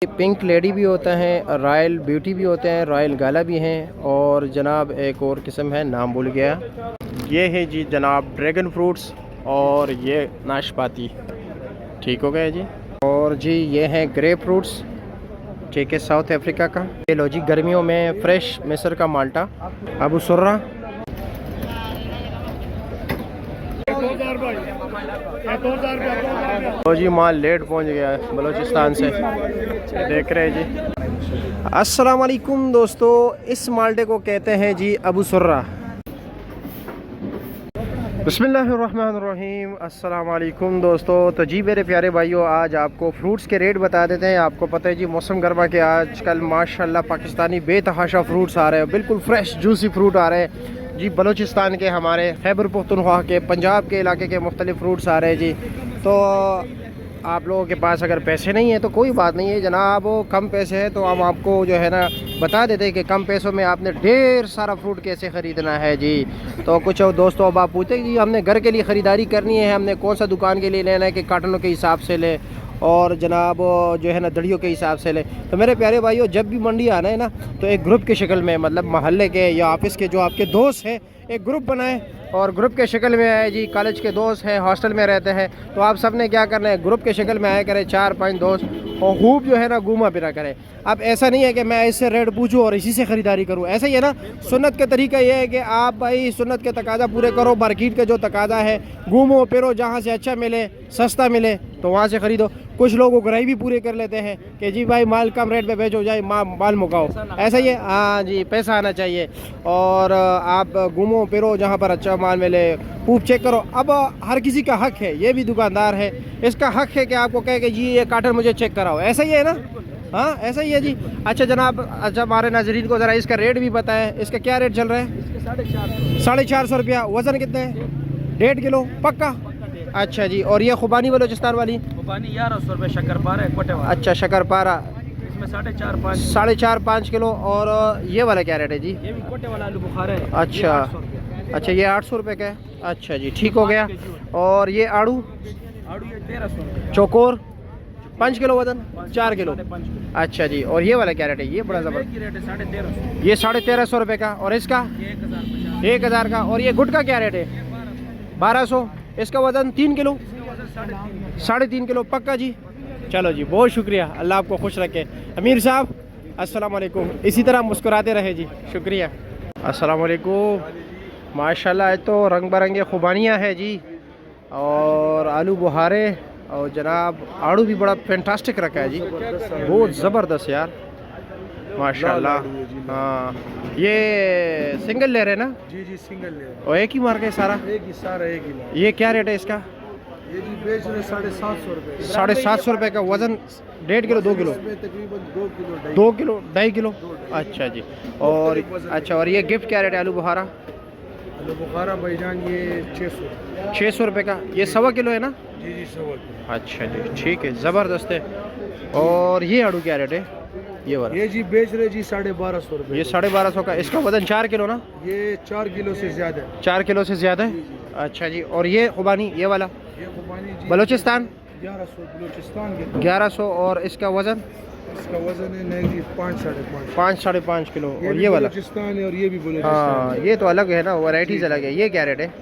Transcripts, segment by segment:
Pink lady भी होता है, रॉयल ब्यूटी भी होते हैं, रॉयल गाला भी हैं, और जनाब एक और किस्म है, नाम भूल गया। ये है जी जनाब ड्रैगन फ्रूट्स, और ये नाशपाती। ठीक हो गया जी। और जी ये हैं ग्रेप फ्रूट्स, ठीक है, साउथ अफ्रीका का। ये लो जी गर्मियों में फ्रेश मिस्र का माल्टा, अबू सुर्रा। तो जी माल लेट पहुंच गया है बलूचिस्तान से, देख रहे हैं जी। अस्सलाम वालेकुम दोस्तों, इस माल्टे को कहते हैं जी अबू सुर्रा। बिस्मिल्लाहिर्रहमानिर्रहीम। अस्सलाम वालेकुम दोस्तों। तो जी मेरे प्यारे भाइयों, आज आपको फ्रूट्स के रेट बता देते हैं। आपको पता है जी मौसम गर्मा के आजकल माशाल्लाह पाकिस्तानी बेतहाशा फ्रूट्स आ रहे हैं, बिल्कुल फ्रेश जूसी फ्रूट आ रहे हैं जी। बलूचिस्तान के, हमारे खैबर पख्तूनख्वा के, पंजाब के इलाके के मुख्तलिफ फ्रूट्स आ रहे हैं जी। तो आप लोगों के पास अगर पैसे नहीं है तो कोई बात नहीं है जनाब, कम पैसे है तो हम आपको जो है ना बता देते हैं कि कम पैसों में आपने ढेर सारा फ्रूट कैसे ख़रीदना है जी। तो कुछ दोस्तों अब आप पूछते हैं जी हमने घर के लिए ख़रीदारी करनी है, हमने कौन सा दुकान के लिए लेना है, कि कार्टनों के हिसाब से ले और जनाब जो है ना दड़ियों के हिसाब से ले। तो मेरे प्यारे भाइयों, जब भी मंडी आना है ना तो एक ग्रुप की शक्ल में, मतलब मोहल्ले के या ऑफिस के जो आपके दोस्त हैं, एक ग्रुप बनाएं और ग्रुप के शक्ल में आए जी। कॉलेज के दोस्त हैं, हॉस्टल में रहते हैं, तो आप सब ने क्या करना है, ग्रुप के शक्ल में आया करें, 4-5 दोस्त, और खूब जो है ना घूमा फिरा करें। अब ऐसा नहीं है कि मैं इससे रेट पूछूं और इसी से ख़रीदारी करूं, ऐसा ही है ना। सुन्नत का तरीका ये है कि आप भाई सुन्नत के तकाजा पूरे करो, मार्केट का जो तकाजा है, घूमो फिरो, जहाँ से अच्छा मिले, सस्ता मिले तो वहाँ से ख़रीदो। कुछ लोग उगराई भी पूरे कर लेते हैं कि जी भाई माल कम रेट पे बेचो, जाए माल मुकाओ, ऐसा ही है। हाँ जी, पैसा आना चाहिए, और आप घूमो फिरो जहाँ पर अच्छा माल मिले, खूब चेक करो। अब हर किसी का हक है, ये भी दुकानदार है, इसका हक है कि आपको कहे कि जी ये कार्टन मुझे चेक कराओ, ऐसा ही है ना। हाँ ऐसा ही है जी। अच्छा जनाब, अच्छा हमारे नाज़रीन को ज़रा इसका रेट भी बताएं, इसका क्या रेट चल रहा है? 450 रुपया। वज़न कितने है? 1.5 किलो पक्का? अच्छा जी। और ये खुबानी बलूचिस्तान वाली? खुबानी 1100 रुपये शक्करपारा है, कोटे वाला। अच्छा शक्करपारा, इसमें 4.5 किलो। और ये वाला क्या रेट है जी? ये भी कोटे वाला आलू बुखारा है। अच्छा अच्छा, ये 800 रुपये का है। अच्छा जी, ठीक हो गया। और ये आड़ू? आड़ू ये 1300। चौकोर 5 किलो वजन? 4 किलो। अच्छा जी। और ये वाला क्या रेट है? ये बड़ा ज़बरदस्त रेट है, 1350। ये 1350 रुपये का। और इसका? 1000 का। और ये गुड़ का क्या रेट है? 1200। इसका वज़न 3 किलो? 3.5 किलो पक्का जी। चलो जी, बहुत शुक्रिया, अल्लाह आपको खुश रखे। अमीर साहब अस्सलाम वालेकुम, इसी तरह मुस्कुराते रहे जी, शुक्रिया। अस्सलाम वालेकुम। माशाल्लाह आज तो रंग बिरंगे खुबानियाँ है जी, और आलू बुहारे, और जनाब आड़ू भी बड़ा फैंटास्टिक रखा है जी, बहुत ज़बरदस्त यार माशाल्लाह। हाँ ये सिंगल ले रहे हैं ना? जी जी सिंगल ले रहे हैं। और एक ही मार्क है सारा? एक ही। ये क्या रेट है इसका? ये जी बेच रहे 750 रुपये। 750 रुपये का। वज़न 1.5 किलो 2 किलो? तकरीबन 2 किलो 2.5 किलो। अच्छा जी। और अच्छा, और ये गिफ्ट क्या रेट है आलू बुखारा? आलू बुखारा भाईजान ये 600 रुपये का। ये 1.25 किलो है ना? जी जी 1.25 किलो। अच्छा जी, ठीक है, ज़बरदस्त है। और ये आड़ू क्या रेट है? ये वाला? ये जी बेच रहे जी 1250 रुपये। ये 1250 का। इसका वज़न 4 किलो ना? ये 4 किलो से ज़्यादा है। 4 किलो से ज़्यादा है। अच्छा जी। और ये खुबानी, ये वाला? ये खुबानी बलूचिस्तान 1100। बलूचिस्तान के 1100। और इसका वज़न? इसका वज़न है 5-5.5 किलो। और ये वाला बलूचिस्तान है, और ये भी बलूचिस्तान। हाँ ये तो अलग है ना, वैराइटीज़ अलग है। ये क्या रेट है?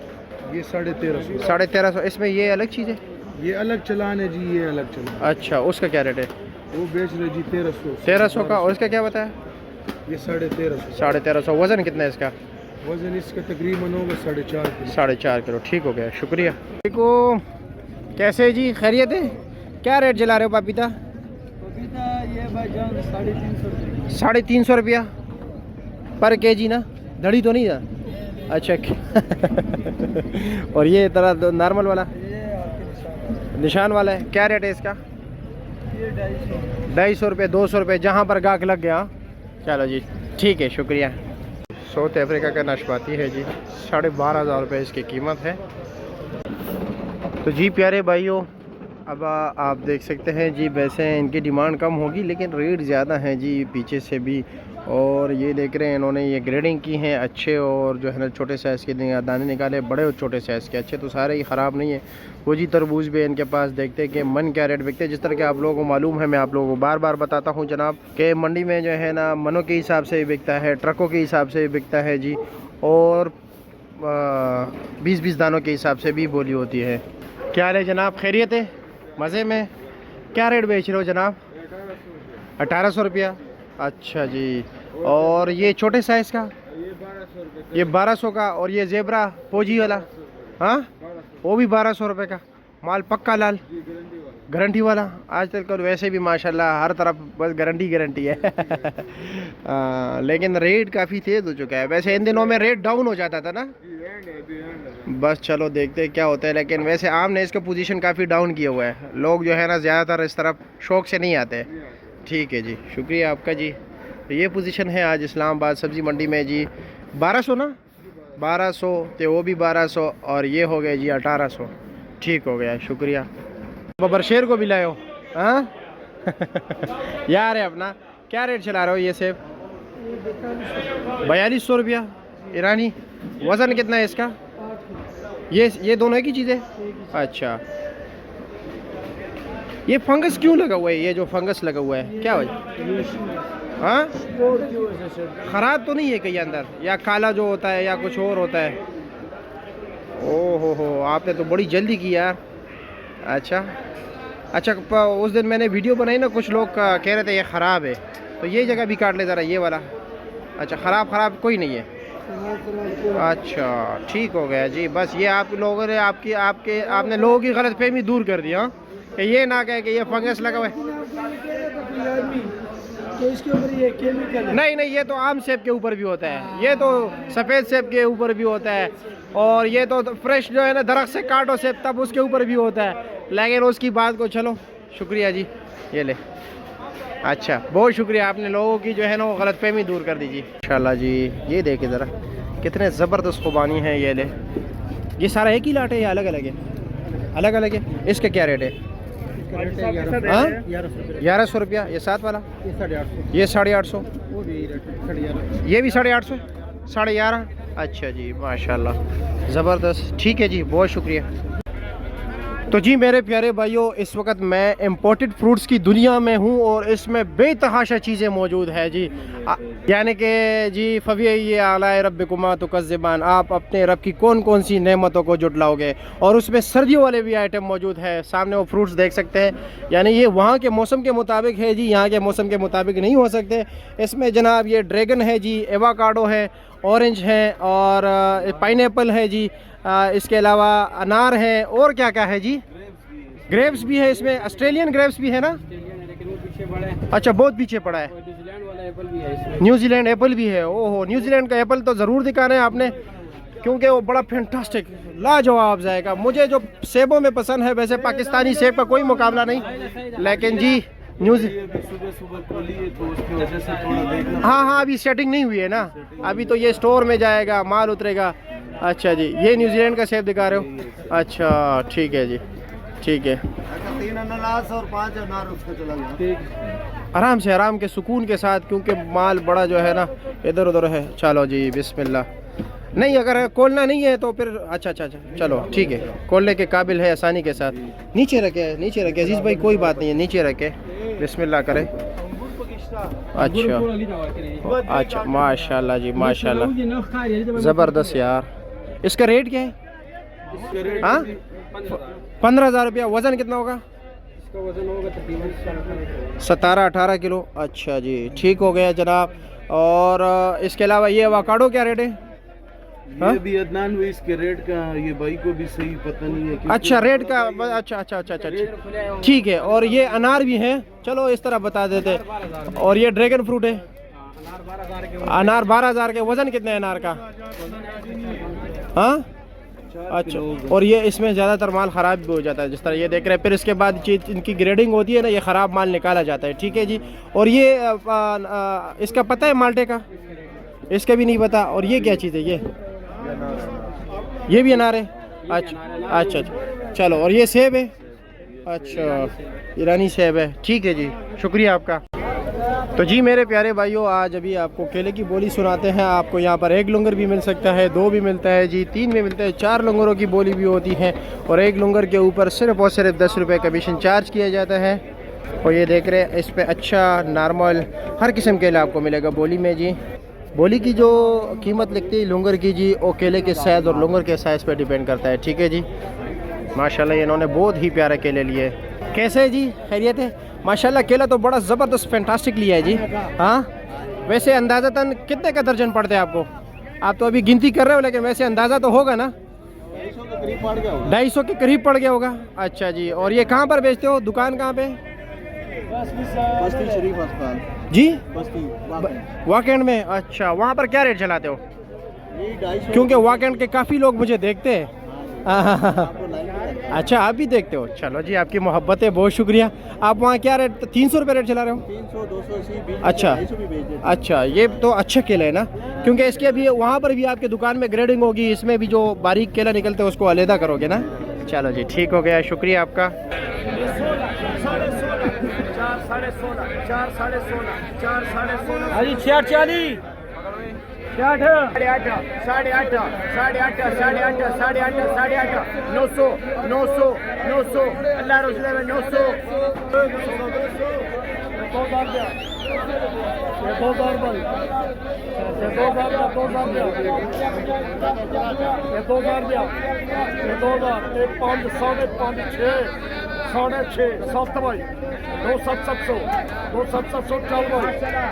ये 1350। 1350। इसमें ये अलग चीज़ है? ये अलग चलान है जी, ये अलग चलान। अच्छा, उसका क्या रेट है? वो बेच रहे जी 1300 का। और इसका क्या बताया? ये 1350। 1350। वज़न कितना है इसका? वज़न इसका तकरीबन होगा 4.5 किलो। 4.5 किलो, ठीक हो गया, शुक्रिया। देखो कैसे जी, खैरियत है? क्या रेट जला रहे हो पपीता? पपीता ये भाईजान 350 रुपये। 350 रुपया पर केजी ना? धड़ी तो नहीं था? अच्छा और ये तरह नॉर्मल वाला निशान वाला है, क्या रेट है इसका? ये 250 रुपये, 200 रुपये, जहाँ पर गाहक लग गया। चलो जी, ठीक है, शुक्रिया। साउथ अफ्रीका का नाशपाती है जी, 12,500 रुपये इसकी कीमत है। तो जी प्यारे भाइयों, अब आप देख सकते हैं जी, वैसे इनकी डिमांड कम होगी लेकिन रेट ज़्यादा है जी, पीछे से भी और ये देख रहे हैं इन्होंने ये ग्रेडिंग की हैं अच्छे, और जो है ना छोटे साइज़ के दाने निकाले, बड़े और छोटे साइज़ के अच्छे, तो सारे ही ख़राब नहीं है। वो जी तरबूज भी है इनके पास। देखते हैं कि मन क्या रेट बिकते हैं। जिस तरह के आप लोगों को मालूम है, मैं आप लोगों को बार बार बताता हूँ जनाब कि मंडी में जो है ना मनों के हिसाब से बिकता है, ट्रकों के हिसाब से बिकता है जी, और 20-20 दानों के हिसाब से भी बोली होती है। क्या है जनाब, खैरियत है, मज़े में? क्या रेट बेच रहे हो जनाब? 1800 रुपया। अच्छा जी। और ये छोटे साइज़ का? ये 1200 का। और ये ज़ेबरा पोजी वाला? हाँ, वो भी 1200 रुपये का। माल पक्का लाल, गारंटी वाला। आजकल कल वैसे भी माशाल्लाह हर तरफ बस गारंटी है। लेकिन रेट काफ़ी तेज़ हो चुका है। वैसे इन दिनों में रेट डाउन हो जाता था ना, बस चलो देखते हैं क्या होता है। लेकिन वैसे आम ने इसका पोजीशन काफ़ी डाउन किया हुआ है। लोग जो है ना ज़्यादातर इस तरफ शौक़ से नहीं आते। ठीक है जी, शुक्रिया आपका जी। तो ये पोजीशन है आज इस्लामाबाद सब्ज़ी मंडी में जी। 1200 ना, 1200 तो वो भी 1200, और ये हो गए जी 1800। ठीक हो गया, शुक्रिया। बबर शेर को भी लाए हो? हाँ। यार है अपना। क्या रेट चला रहे हो ये सेब? 4200 रुपया ईरानी। वज़न कितना है इसका? ये दोनों एक ही चीज़ है? अच्छा। ये फंगस क्यों लगा हुआ है? ये जो फंगस लगा हुआ है क्या वजह? हाँ, ख़राब तो नहीं है कहीं अंदर, या काला जो होता है या कुछ और होता है? ओहो हो, आपने तो बड़ी जल्दी की यार। अच्छा, उस दिन मैंने वीडियो बनाई ना, कुछ लोग कह रहे थे ये ख़राब है, तो ये जगह भी काट ले ज़रा, ये वाला। अच्छा, ख़राब कोई नहीं है। अच्छा, ठीक हो गया जी। बस ये आप लोगों ने आपने लोगों की गलतफहमी दूर कर दी, हाँ, कि ये ना कहे कि ये फंगस लगा हुआ है। इसके ऊपर ये केमिकल है। नहीं, ये तो आम सेब के ऊपर भी होता है, ये तो सफ़ेद सेब के ऊपर भी होता है, और ये तो फ्रेश जो है ना दरख्त से काटो सेब तब उसके ऊपर भी होता है। लेकिन उसकी बात को चलो, शुक्रिया जी, ये ले। अच्छा, बहुत शुक्रिया, आपने लोगों की जो है ना वो गलतफहमी दूर कर दीजिए इंशाल्लाह जी। ये देखिए ज़रा कितने ज़बरदस्त खुबानी है। ये ले, ये सारा एक ही लाट है या अलग अलग है? अलग अलग है। इसका क्या रेट है? 1100 रुपया। ये 7 वाला? ये 850। ये भी 850, 11.5। अच्छा जी, माशाल्लाह ज़बरदस्त। ठीक है जी, बहुत शुक्रिया। तो जी मेरे प्यारे भाइयों, इस वक्त मैं इम्पोर्टेड फ्रूट्स की दुनिया में हूँ, और इसमें बेतहाशा चीज़ें मौजूद है जी। यानी कि जी फवी आलाए रब्बिकुमा तुकज़्ज़िबान, आप अपने रब की कौन कौन सी नेमतों को जुटलाओगे। और उसमें सर्दियों वाले भी आइटम मौजूद है। सामने वो फ्रूट्स देख सकते हैं, यानी ये वहाँ के मौसम के मुताबिक है जी, यहाँ के मौसम के मुताबिक नहीं हो सकते। इसमें जनाब ये ड्रैगन है जी, एवोकाडो है, ऑरेंज है, और पाइनएप्पल है जी। इसके अलावा अनार है, और क्या क्या है जी? ग्रेप्स भी है इसमें। ऑस्ट्रेलियन ग्रेप्स भी है ना? अच्छा, बहुत पीछे पड़ा है। न्यूजीलैंड एप्पल भी है। ओहो, न्यूजीलैंड का एप्पल तो ज़रूर दिखाना है आपने, क्योंकि वो बड़ा फैंटास्टिक लाजवाब जाएगा। मुझे जो सेबों में पसंद है, वैसे पाकिस्तानी सेब का कोई मुकाबला नहीं, लेकिन जी हाँ, अभी सेटिंग नहीं हुई है ना, अभी तो ये स्टोर में जाएगा, माल उतरेगा। अच्छा जी, ये न्यूजीलैंड का सेब दिखा रहे हो? अच्छा, ठीक है जी, ठीक है। 3 अनानास और 5 अनार उसका चला गया। आराम से, आराम के सुकून के साथ, क्योंकि माल बड़ा जो है ना इधर उधर है। चलो जी, बिस्मिल्लाह। नहीं, अगर खोलना नहीं है तो फिर अच्छा, चलो ठीक है, खोलने के काबिल है आसानी के साथ। नीचे रखे अजीज़ भाई, कोई बात नहीं है, नीचे रखे, बिस्मिल्लाह करें। अच्छा, माशाल्लाह जी, माशाल्लाह ज़बरदस्त यार। इसका रेट क्या है? हाँ, 15,000 रुपया। वज़न कितना होगा? 17-18 किलो। अच्छा जी, ठीक हो गया जनाब। और इसके अलावा ये एवोकाडो क्या रेट है? ये भी अदनान हुई, इसके रेट का ये भाई को भी सही पता नहीं है। अच्छा, रेट का, अच्छा, ठीक है। और ये अनार भी हैं, चलो इस तरह बता देते। और ये ड्रैगन फ्रूट है, अनार 12,000 के। वज़न कितना है अनार का? हाँ, अच्छा। और ये इसमें ज़्यादातर माल ख़राब भी हो जाता है, जिस तरह ये देख रहे हैं। फिर इसके बाद चीज़ इनकी ग्रेडिंग होती है ना, ये ख़राब माल निकाला जाता है। ठीक है जी। और ये इसका पता है माल्टे का? इसका भी नहीं पता। और ये क्या चीज़ है? ये भी अनार है। अच्छा, चलो। और ये सेब है? अच्छा, ईरानी सेब है। ठीक है जी, शुक्रिया आपका। तो जी मेरे प्यारे भाइयों, आज अभी आपको केले की बोली सुनाते हैं। आपको यहाँ पर 1 लंगर भी मिल सकता है, 2 भी मिलता है जी, 3 भी मिलता है, 4 लंगरों की बोली भी होती है और 1 लंगर के ऊपर सिर्फ और सिर्फ 10 रुपये कमीशन चार्ज किया जाता है। और ये देख रहे हैं, इस पे अच्छा नॉर्मल हर किस्म केला आपको मिलेगा बोली में जी। बोली की जो कीमत लिखती है लंगर की जी, वो केले के साइज़ और लंगर के साइज़ पे डिपेंड करता है। ठीक है जी, माशाल्लाह इन्होंने बहुत ही प्यारे केले लिए। कैसे है जी, खैरियत है? माशाल्लाह केला तो बड़ा ज़बरदस्त फैंटास्टिक लिया है जी। हाँ, वैसे अंदाज़तन कितने का दर्जन पड़ते हैं आपको? आप तो अभी गिनती कर रहे हो, लेकिन वैसे अंदाज़ा तो होगा ना? 250 के करीब पड़ गया होगा। अच्छा जी, और ये कहाँ पर बेचते हो? दुकान कहाँ पे बस्ती शरीफ अस्पताल जी? बस्ती वाकेंड में। अच्छा, वहाँ पर क्या रेट चलाते हो? क्योंकि वाकेंड के काफ़ी लोग मुझे देखते हैं। अच्छा, आप भी देखते हो? चलो जी, आपकी मोहब्बत है, बहुत शुक्रिया। आप वहाँ क्या रेट, 300 रुपये रेट चला रहे हो? 300 280 अच्छा अच्छा, ये तो अच्छे केले है ना, क्योंकि इसके अभी वहाँ पर भी आपके दुकान में ग्रेडिंग होगी, इसमें भी जो बारीक केला निकलते हैं उसको अलहदा करोगे ना। चलो जी, ठीक हो गया, शुक्रिया आपका। 2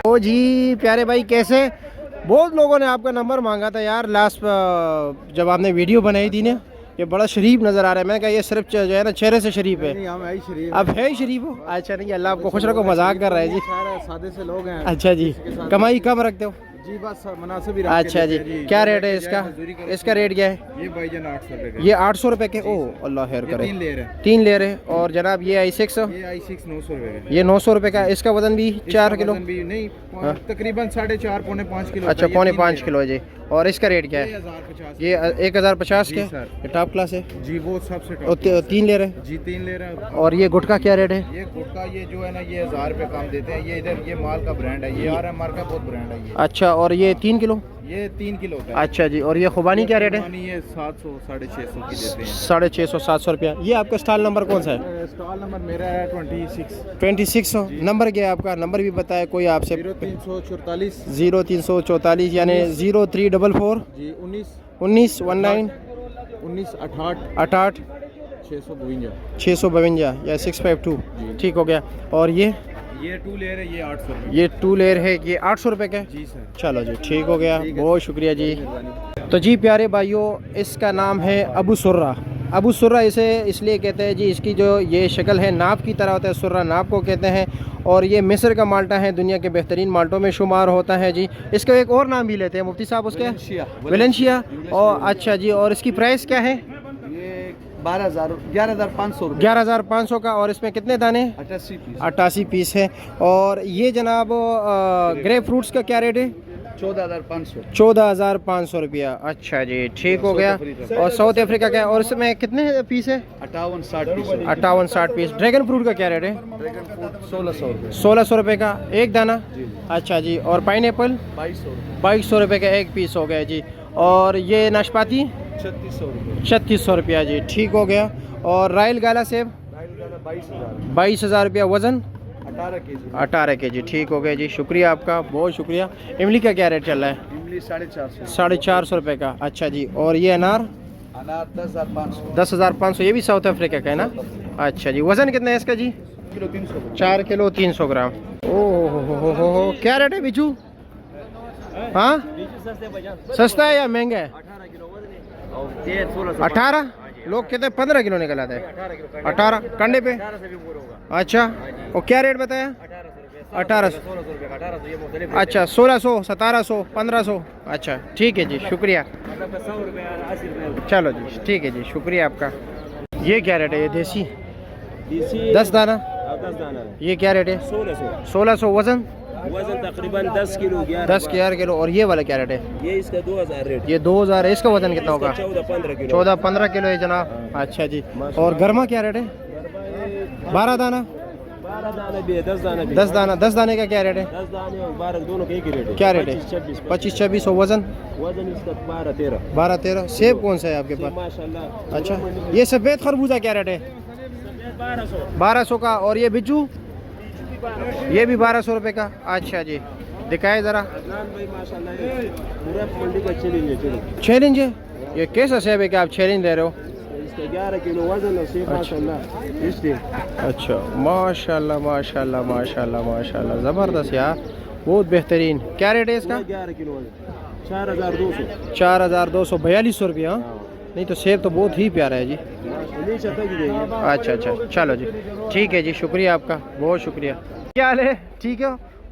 ओ जी प्यारे भाई, कैसे? बहुत लोगों ने आपका नंबर मांगा था यार लास्ट जब आपने वीडियो बनाई थी ना। ये बड़ा शरीफ नज़र आ रहा है। मैंने कहा ये सिर्फ जो है ना चेहरे से शरीफ है। अब है ही शरीफ हो? अच्छा, नहीं, अल्लाह आपको खुश रखो, मजाक कर रहा है जी। सादे से लोग हैं। अच्छा जी, कमाई कम रखते हो? जी बस मुनासिब ही। अच्छा जी, क्या रेट है इसका? इसका रेट क्या है? ये भाईजान 800 रुपए। ये 800 रुपए के। ओह अल्लाह खैर करे। 3 ले रहे हैं। 3 ले रहे। और जनाब ये i6? ये i6 900 रुपए का। ये 900 रुपए का। इसका वजन भी 4 किलो? भी नहीं, हाँ? तकरीबन 4.5 पौने 5 किलो। अच्छा, पौने 5 किलो है जी। और इसका रेट क्या है? 1050। ये 1050 जी के। सर। ये टॉप क्लास है जी, वो सबसे और टॉप। 3 ले रहे। जी 3 ले रहे हैं। और ये गुटका क्या रेट है? ये गुटका ये जो है ना, ये 1000 रुपए कम देते हैं। ये इधर ये माल का ब्रांड है, ये RMR का बहुत ब्रांड है ये। अच्छा, और ये 3 किलो? ये 3 किलो का है। अच्छा जी, और ये खुबानी क्या रेट है? खुबानी ये 700 650 की देते हैं। 650 700 रुपया। ये आपका स्टॉल नंबर कौन सा है? स्टॉल नंबर मेरा है 26। 2600। नंबर क्या है आपका? नंबर भी बताए कोई आपसे? 0344 0344 यानी 0344 जी 19 19 19 68 68 652। 652 या 652। ठीक हो गया। और ये 2 ले रहे, ये 800 रुपए। ये 2 लेयर है, ये 800 रुपये का है? जी सर। चलो जी, ठीक हो गया, बहुत शुक्रिया जी। तो जी प्यारे भाइयों, इसका नाम है अबू सुर्रा। अबू सुर्रा इसे इसलिए कहते हैं जी, इसकी जो ये शक्ल है नाप की तरह होता है, सुर्रा नाप को कहते हैं। और ये मिस्र का माल्टा है, दुनिया के बेहतरीन माल्टों में शुमार होता है जी। इसका एक और नाम भी लेते हैं मुफ्ती साहब, उसके वेलेंशिया। और अच्छा जी, और इसकी प्राइस क्या है? 11,500 का। और इसमें कितने दाने? 88 पीस है। और ये जनाब ग्रेप फ्रूट्स का क्या रेट है? 14,500 रुपया। अच्छा जी, ठीक हो गया। और साउथ अफ्रीका का? और इसमें कितने पीस है? 58-60 पीस। ड्रैगन फ्रूट का क्या रेट है? 1600 रुपये का एक दाना। अच्छा जी, और पाइन एप्पल? 2200 रुपये का एक पीस हो गया जी। और ये नाशपाती? 3600 रुपया जी, ठीक हो गया। और रायल गाला सेब? 22,000 रुपया। वज़न? 18 के जी, ठीक हो गया जी, शुक्रिया आपका, बहुत शुक्रिया। इमली का क्या रेट चल रहा है? इमली 450। 450 रुपये का। अच्छा जी, और ये अनार? 10,500। ये भी साउथ अफ्रीका का है ना? अच्छा जी, वज़न कितना है इसका जी? 4 किलो 300 ग्राम। ओह हो, क्या रेट है बिजू? हाँ, सस्ता है या महंगा है? 18। लोग कहते हैं 15 किलो निकल आता है। 18 कंडे पे? अच्छा, और क्या रेट बताया? 1800। अच्छा, 1600 1700 1500। अच्छा, ठीक है जी, शुक्रिया। चलो जी, ठीक है जी, शुक्रिया आपका। ये क्या रेट है? ये देसी 10 दाना। ये क्या रेट है? 1600। वज़न? तकरीबन 10 किलो 11 किलो। और ये वाला क्या रेट है? ये इसका 2000 रेट। ये 2000 है। इसका वज़न कितना होगा? 14-15 किलो। 14-15 किलो है जनाब। अच्छा जी, और गर्मा क्या रेट है? 12 दाना। दाना भी है, 10 दाना भी। 10 दाने का क्या रेट है? 10 दाने और 12 दोनों के एक ही रेट है। क्या रेट है? 25, 25-26। और वजन? वजन इसका 12-13। 12-13। सेब कौन सा है आपके पास? माशाल्लाह। अच्छा, ये सफ़ेद खरबूजा क्या रेट है? 1200 का। और ये बिज्जू? ये भी 1200 रुपये का। अच्छा जी, दिखाए ज़रा। भाई माशाल्लाह ये पूरा मंडी का चैलेंज है। ये कैसा सेब है कि आप चैलेंज दे रहे हो? इसका 11 किलो वजन है सेब माशाल्लाह इसलिए। अच्छा, माशाल्लाह माशाल्लाह माशाल्लाह माशाल्लाह, ज़बरदस्त यार, बहुत बेहतरीन। क्या रेट है इसका? 11 किलो वजन 4200। 4200, 4200 रुपये। हाँ, नहीं तो सेब तो बहुत ही प्यारा है जी। अच्छा अच्छा, चलो जी, ठीक है जी, शुक्रिया आपका, बहुत शुक्रिया। क्या हाल है? ठीक है।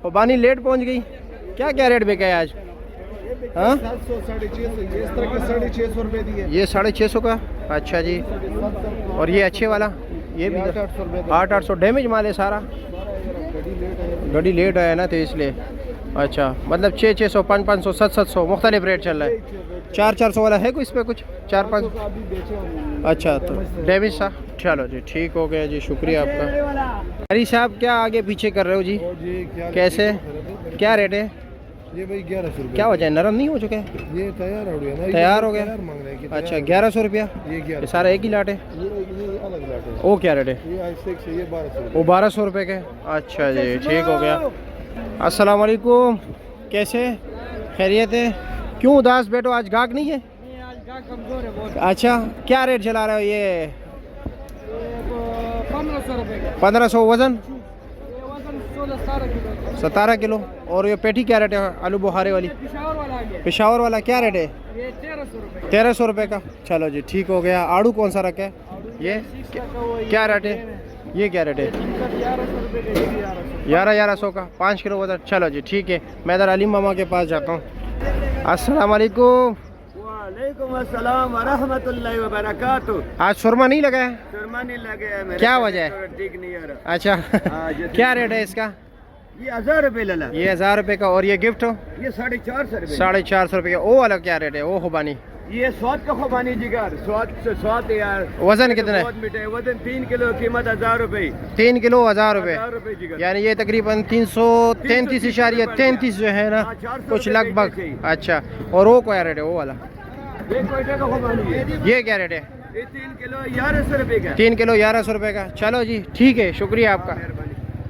और बानी लेट पहुंच गई। क्या क्या रेट बिका है आज? हाँ, 650 रुपए दिए। ये 650 का। अच्छा जी। और ये अच्छे वाला? ये भी 800। डैमेज माल है सारा, गाड़ी लेट आया ना तो इसलिए। अच्छा, मतलब 600, 500, 700 मुख्तलिफ रेट चल रहा है। 400 वाला है कोई इस पर कुछ? 4-5। अच्छा, तो डैमेज था। चलो जी, ठीक हो गया जी, शुक्रिया आपका। अरे साहब, क्या आगे पीछे कर रहे हो जी? कैसे, क्या रेट है? ये भाई 1100 रुपए। क्या वजह है, नरम नहीं हो चुके? ये तैयार हो गया ना, तैयार हो गया। मांग रहे हैं कि अच्छा, 1100 रुपया। ये सारा एक ही लाट है? ये अलग लाट है। वो क्या रेट है? ये आइसटेक से ये 1200। वो 1200 रुपये के। अच्छा जी, ठीक हो गया। अस्सलाम वालेकुम, कैसे, खैरियत है? क्यों उदास बैठो, आज गाहक नहीं है? आज गाहक कमजोर है बहुत। अच्छा, क्या रेट चला रहे हो? ये 1500 रुपए का। 1500। वजन? ये वजन 16-17 किलो का। 17 किलो। और ये पेटी क्या रेट है आलू बुखारे वाली? पिशावर वाला आ गया। पेशावर वाला क्या रेट है? ये 1300 रुपए का। 1300 रुपये का। चलो जी, ठीक हो गया। आड़ू कौन सा रखा है? ये क्या रेट है? ये क्या रेट है? 1100 रुपए का। 1100 का 5 किलो वजन। चलो जी, ठीक है, मैं इधर अलीम मामा के पास जाता हूँ। अस्सलाम वालेकुम। वालेकुम अस्सलाम व रहमतुल्लाहि व बरकातुहू। आज सुरमा नहीं लगा है? शर्मा नहीं लगे है मेरे। क्या वजह है? ठीक नहीं आ रहा। अच्छा, ये क्या रेट है इसका? ये 1000 रुपए लला। ये 1000 रुपये का। और ये गिफ्ट हो? ये 450 रुपए। 450 रुपये का। वो वाला क्या रेट है? वो खुबानी? ये स्वाद का खुबानी जिगर स्वाद यार। वजन कितना है? बहुत मीठा है। वजन 3 किलो, कीमत 1000 रुपए। 3 किलो 1000 रुपये। 1000 रुपए जिगर। यानी ये तकरीबन 333.33 जो है ना, 400 कुछ रुपये लगभग। चाहिए। अच्छा, और वो क्या रेट है वो वाला? ये कोयटे का खुबानी है। ये क्या रेट है? ये 3 किलो 1100 रुपए का। 3 किलो 1100 रुपये का। चलो जी, ठीक है, शुक्रिया आपका।